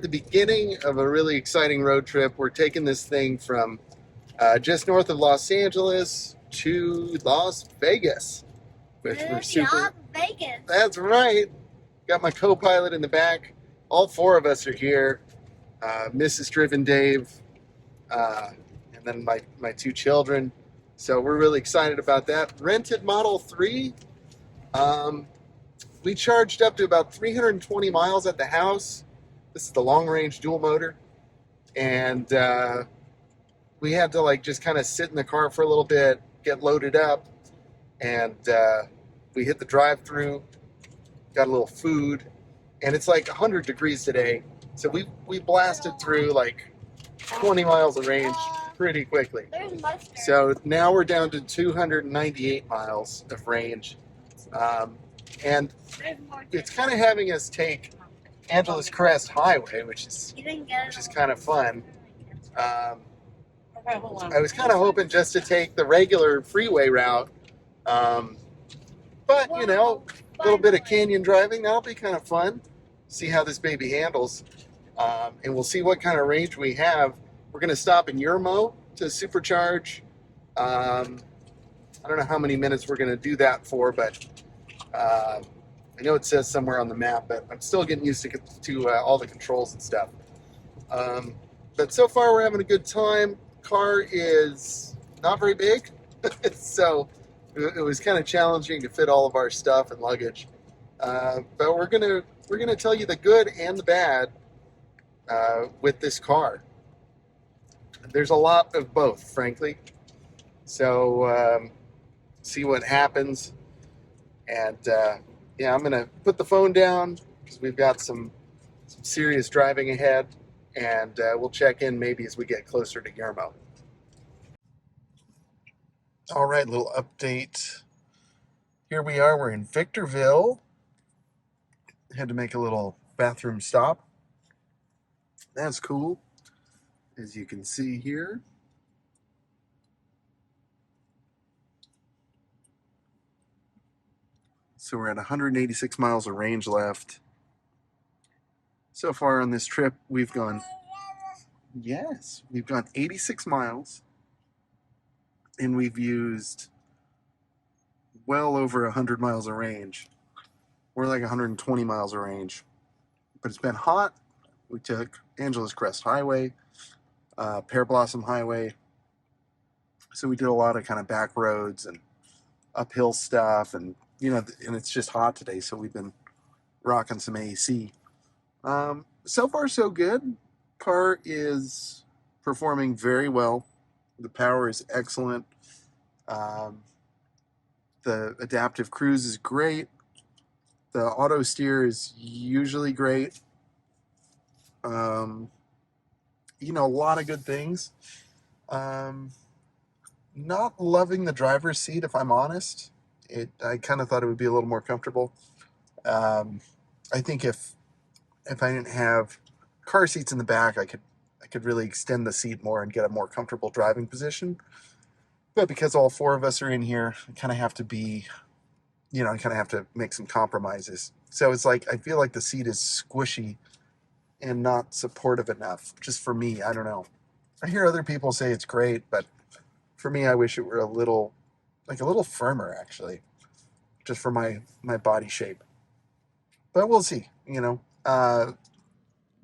the beginning of a really exciting road trip. We're taking this thing from just north of Los Angeles to Las Vegas, which we're super. Vegas. That's right. Got my co-pilot in the back. All four of us are here. Mrs. Driven Dave, and then my two children. So we're really excited about that. Rented Model 3. We charged up to about 320 miles at the house. This is the long-range dual motor. And we had to like just kind of sit in the car for a little bit, get loaded up. And we hit the drive-through, got a little food. And it's like 100 degrees today. So we blasted through like 20 miles of range pretty quickly. So now we're down to 298 miles of range. And it's kind of having us take Angeles Crest Highway, which is kind of fun. I was kind of hoping just to take the regular freeway route. But, you know, a little bit of canyon driving, that'll be kind of fun. See how this baby handles. And we'll see what kind of range we have. We're going to stop in Yermo to supercharge. I don't know how many minutes we're going to do that for, but I know it says somewhere on the map, but I'm still getting used to all the controls and stuff. But so far we're having a good time. Car is not very big, so it was kind of challenging to fit all of our stuff and luggage. But we're gonna tell you the good and the bad with this car. There's a lot of both, frankly. So see what happens. And yeah, I'm gonna put the phone down because we've got some serious driving ahead, and we'll check in maybe as we get closer to Yermo. All right, little update. Here we are. We're in Victorville. Had to make a little bathroom stop. That's cool, as you can see here. So we're at 186 miles of range left. So far on this trip, we've gone 86 miles, and we've used well over 100 miles of range. We're like 120 miles of range, but it's been hot. We took Angeles Crest Highway, Pear Blossom Highway. So we did a lot of kind of back roads and uphill stuff, and you know, and it's just hot today, so we've been rocking some AC. So far, so good. Car is performing very well. The power is excellent. The adaptive cruise is great. The auto steer is usually great. You know, a lot of good things. Not loving the driver's seat, if I'm honest. I kind of thought it would be a little more comfortable. I think if I didn't have car seats in the back, I could really extend the seat more and get a more comfortable driving position. But because all four of us are in here, I kind of have to be, you know, I kind of have to make some compromises. So it's like, I feel like the seat is squishy and not supportive enough, just for me. I don't know. I hear other people say it's great, but for me, I wish it were a little firmer, actually, just for my body shape. But we'll see, you know.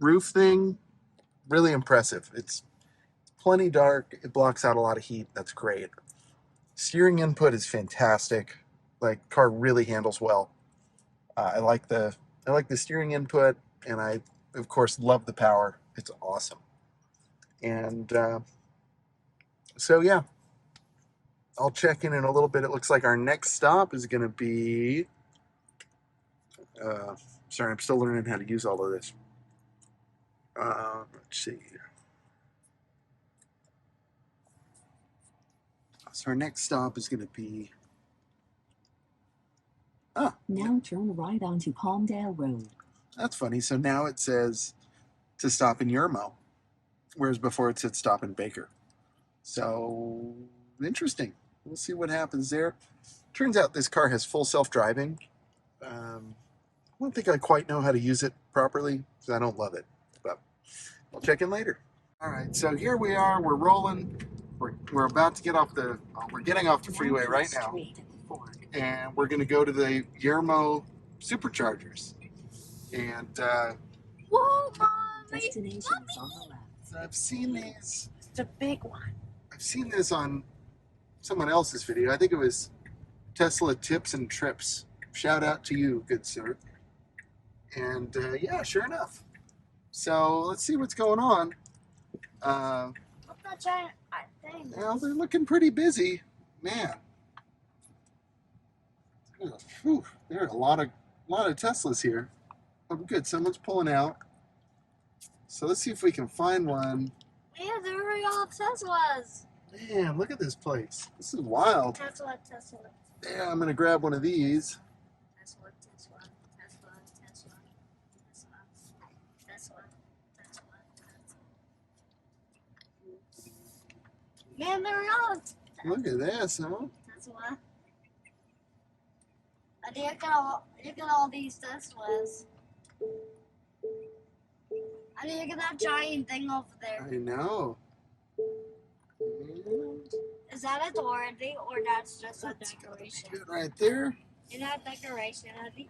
Roof thing, really impressive. It's plenty dark. It blocks out a lot of heat. That's great. Steering input is fantastic. Like, car really handles well. I like the steering input, and I, of course, love the power. It's awesome. And so, yeah, I'll check in a little bit. It looks like our next stop is going to be... sorry, I'm still learning how to use all of this. Let's see. So our next stop is going to be... Now turn right onto Palmdale Road. That's funny. So now it says to stop in Yermo, whereas before it said stop in Baker. So, interesting. We'll see what happens there. Turns out this car has full self-driving. I don't think I quite know how to use it properly, because I don't love it. But I'll check in later. All right, so here we are. We're rolling. We're about to get off the. We're getting off the freeway right now, and we're going to go to the Yermo Superchargers. And Whoa, Mom! Destination is on the left. I've seen these. It's a big one. I've seen this on someone else's video. I think it was Tesla Tips and Trips. Shout out to you, good sir. And yeah, sure enough. So let's see what's going on. What's that giant thing? Well, they're looking pretty busy, man. Whew, there are a lot of Teslas here. Oh, good, someone's pulling out. So let's see if we can find one. Yeah, there were all Teslas. Man, look at this place. This is wild. Tesla. Yeah, I'm gonna grab one of these. Tesla. Man, there were all Look at this, huh? Tesla. Look at all these Teslas. I mean, look at that giant thing over there. I know. Is that a door, Andy, or that's just a decoration? Good right there. Is that decoration, Andy?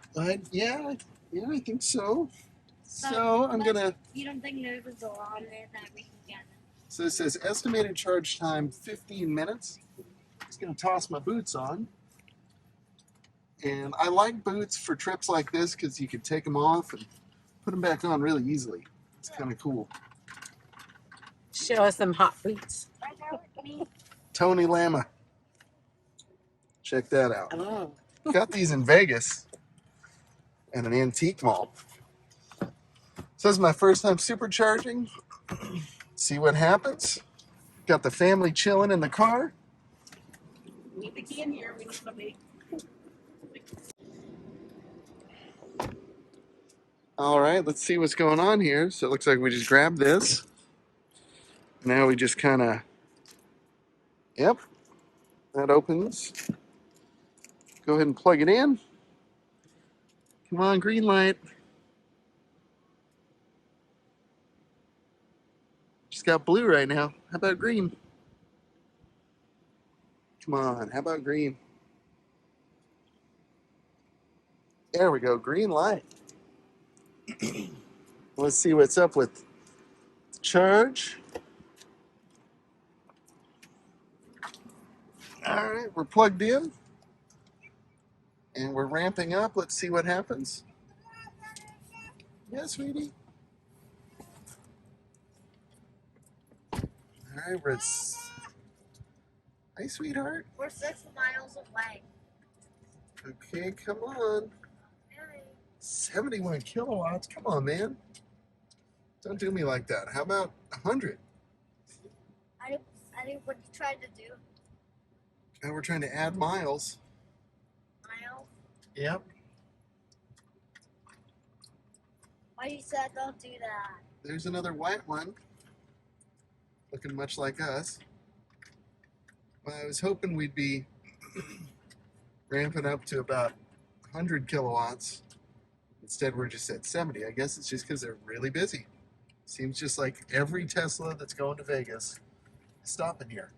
Yeah, I think so. So I'm gonna. You don't think there's a door on there that we can get in? So it says estimated charge time 15 minutes. Just gonna toss my boots on. And I like boots for trips like this because you can take them off and put them back on really easily. It's kind of cool. Show us some hot boots. Right there with me. Tony Lama. Check that out. Oh. Got these in Vegas at an antique mall. So this is my first time supercharging. See what happens. Got the family chilling in the car. Leave the key in here. We need somebody. All right, let's see what's going on here. So it looks like we just grabbed this. Now we just kind of, yep, that opens. Go ahead and plug it in. Come on, green light. Just got blue right now. How about green? Come on, how about green? There we go, green light. Let's see what's up with charge. All right, we're plugged in and we're ramping up. Let's see what happens. Yeah, sweetie. All right, we're at. Hey, sweetheart. We're 6 miles away. Okay, come on. 71 kilowatts. Come on, man. Don't do me like that. How about 100? I think what you tried to do. Now we're trying to add miles. Miles. Yep. Why you said don't do that? There's another white one. Looking much like us. Well, I was hoping we'd be ramping up to about 100 kilowatts. Instead, we're just at 70. I guess it's just because they're really busy. Seems just like every Tesla that's going to Vegas is stopping here.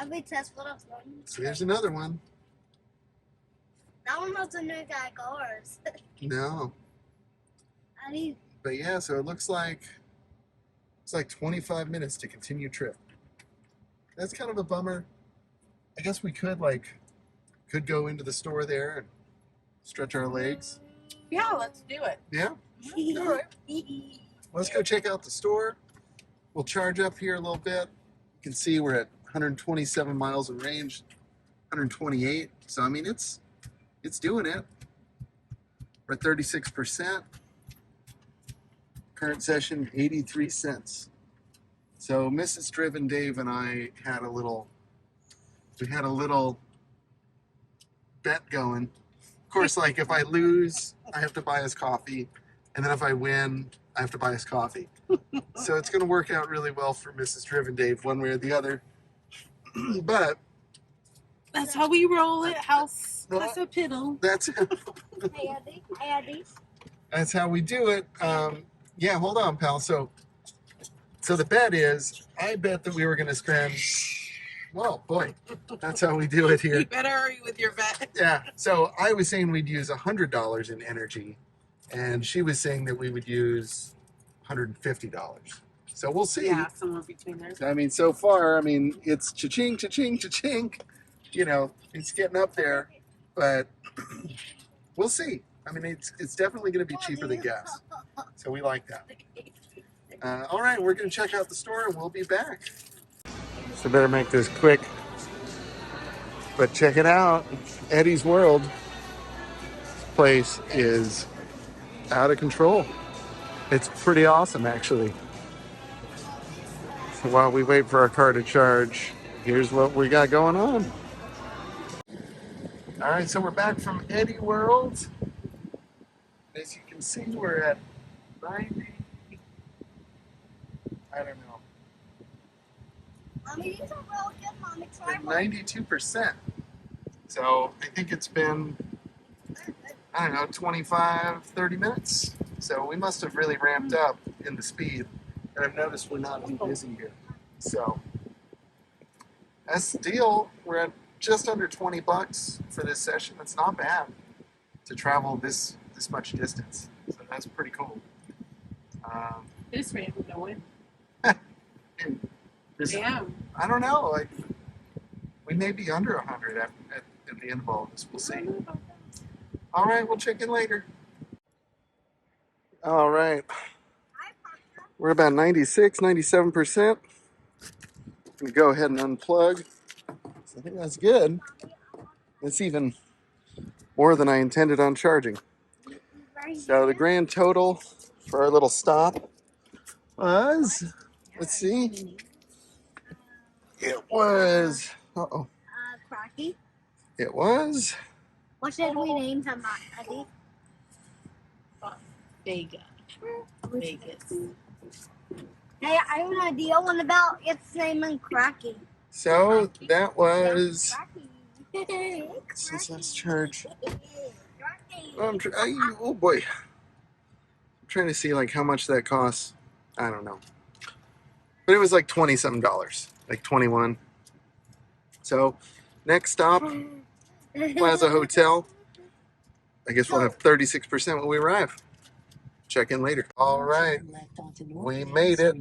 Every Tesla that's going. So there's another one. That one has a new guy cars. No. I need. But yeah, so it looks like it's like 25 minutes to continue trip. That's kind of a bummer. I guess we could go into the store there and stretch our legs. Yeah, let's do it. Yeah? All right. Let's go check out the store. We'll charge up here a little bit. You can see we're at 127 miles in range, 128. So I mean, it's doing it. We're at 36%. Current session 83 cents. So Mrs. Driven Dave and I had a little bet going. Of course, like if I lose, I have to buy us coffee, and then if I win, I have to buy us coffee. So it's going to work out really well for Mrs. Driven Dave one way or the other. But That's how we roll it. House Casa Piddle. that's Hey, Eddie. Hey, Eddie. that's how we do it. Yeah, hold on, pal. So So the bet is, I bet that we were going to spend, well, boy, that's how we do it here. You better hurry with your bet. Yeah. So I was saying we'd use $100 in energy, and she was saying that we would use $150. So we'll see. Yeah, somewhere between there. I mean, so far, I mean, it's cha-ching, cha-ching, cha-ching. You know, it's getting up there, but we'll see. I mean, it's definitely going to be cheaper than gas. So we like that. All right, we're going to check out the store, and we'll be back. So better make this quick. But check it out. Eddie's World. This place is out of control. It's pretty awesome, actually. So while we wait for our car to charge, here's what we got going on. All right, so we're back from Eddie World. As you can see, we're at 90. I don't know. Mommy, these are real good, Mommy. Try At one. 92%. So I think it's been, I don't know, 25, 30 minutes. So we must have really ramped up in the speed. And I've noticed we're not too busy here. So that's the deal. We're at just under 20 bucks for this session. It's not bad to travel this much distance. So that's pretty cool. This way I'm going. And this, Damn. I don't know. Like we may be under 100 at the end of all this. We'll see. All right, we'll check in later. All right. We're about 96, 97%. I'm going to go ahead and unplug. So I think that's good. It's even more than I intended on charging. So the grand total for our little stop was, let's see, it was, Cracky. it was, What should we name him, Eddie? Vegas. Hey, I have an idea. What about its name in Cracky? so that was, Cracky. since let's charge, Cracky. oh boy, I'm trying to see like how much that costs. I don't know, but it was like 20 something dollars, like 21. So next stop, Plaza Hotel. I guess we'll have 36% when we arrive. Check in later. All right, we made it.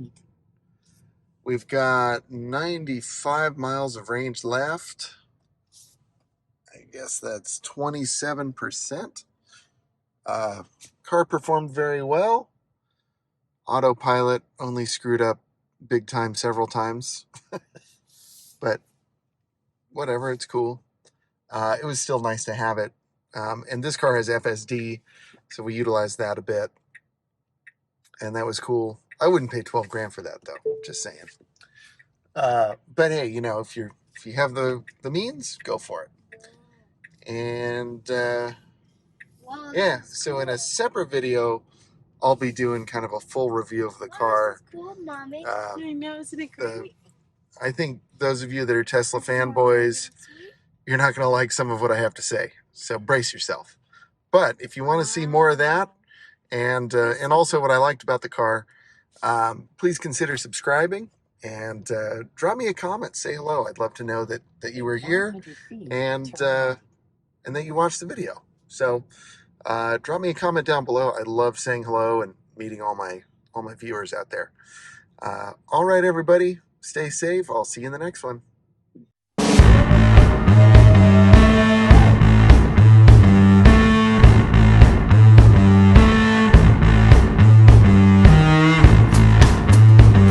We've got 95 miles of range left. I guess that's 27%. Car performed very well. Autopilot only screwed up big time several times. But whatever, it's cool. It was still nice to have it. And this car has FSD, so we utilized that a bit. And that was cool. I wouldn't pay 12 grand for that though, just saying. But hey, you know, if you have the means, go for it. And yeah, so in a separate video, I'll be doing kind of a full review of the car. Cool, Mommy. I know, isn't it great? I think those of you that are Tesla fanboys, you're not going to like some of what I have to say. So brace yourself. But if you want to see more of that, and also what I liked about the car, please consider subscribing and drop me a comment. Say hello. I'd love to know that you were here and that you watched the video. So drop me a comment down below. I love saying hello and meeting all my viewers out there. All right, everybody, stay safe. I'll see you in the next one.